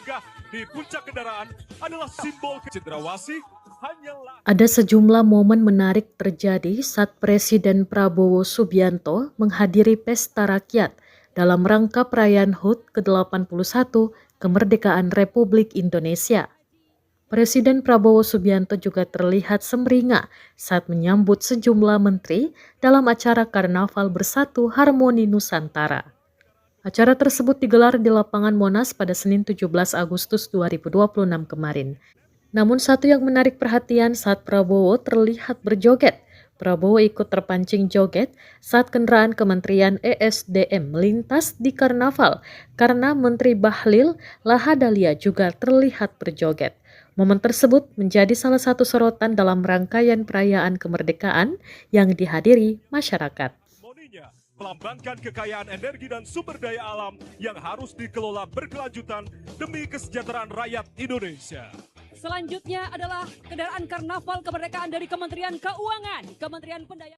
singgah di puncak kendaraan adalah simbol cendrawasih hanyalah. Ada sejumlah momen menarik terjadi saat Presiden Prabowo Subianto menghadiri pesta rakyat dalam rangka perayaan HUT ke-81 kemerdekaan Republik Indonesia. Presiden Prabowo Subianto juga terlihat sumringah saat menyambut sejumlah menteri dalam acara Karnaval Bersatu Harmoni Nusantara. Acara tersebut digelar di lapangan Monas pada Senin 17 Agustus 2026 kemarin. Namun satu yang menarik perhatian saat Prabowo terlihat berjoget. Prabowo ikut terpancing joget saat kendaraan Kementerian ESDM melintas di Karnaval karena Menteri Bahlil Lahadalia juga terlihat berjoget. Momen tersebut menjadi salah satu sorotan dalam rangkaian perayaan kemerdekaan yang dihadiri masyarakat. Melambangkan kekayaan energi dan sumber daya alam yang harus dikelola berkelanjutan demi kesejahteraan rakyat Indonesia. Selanjutnya adalah kendaraan Karnaval Kemerdekaan dari Kementerian Keuangan, Kementerian Pendaya.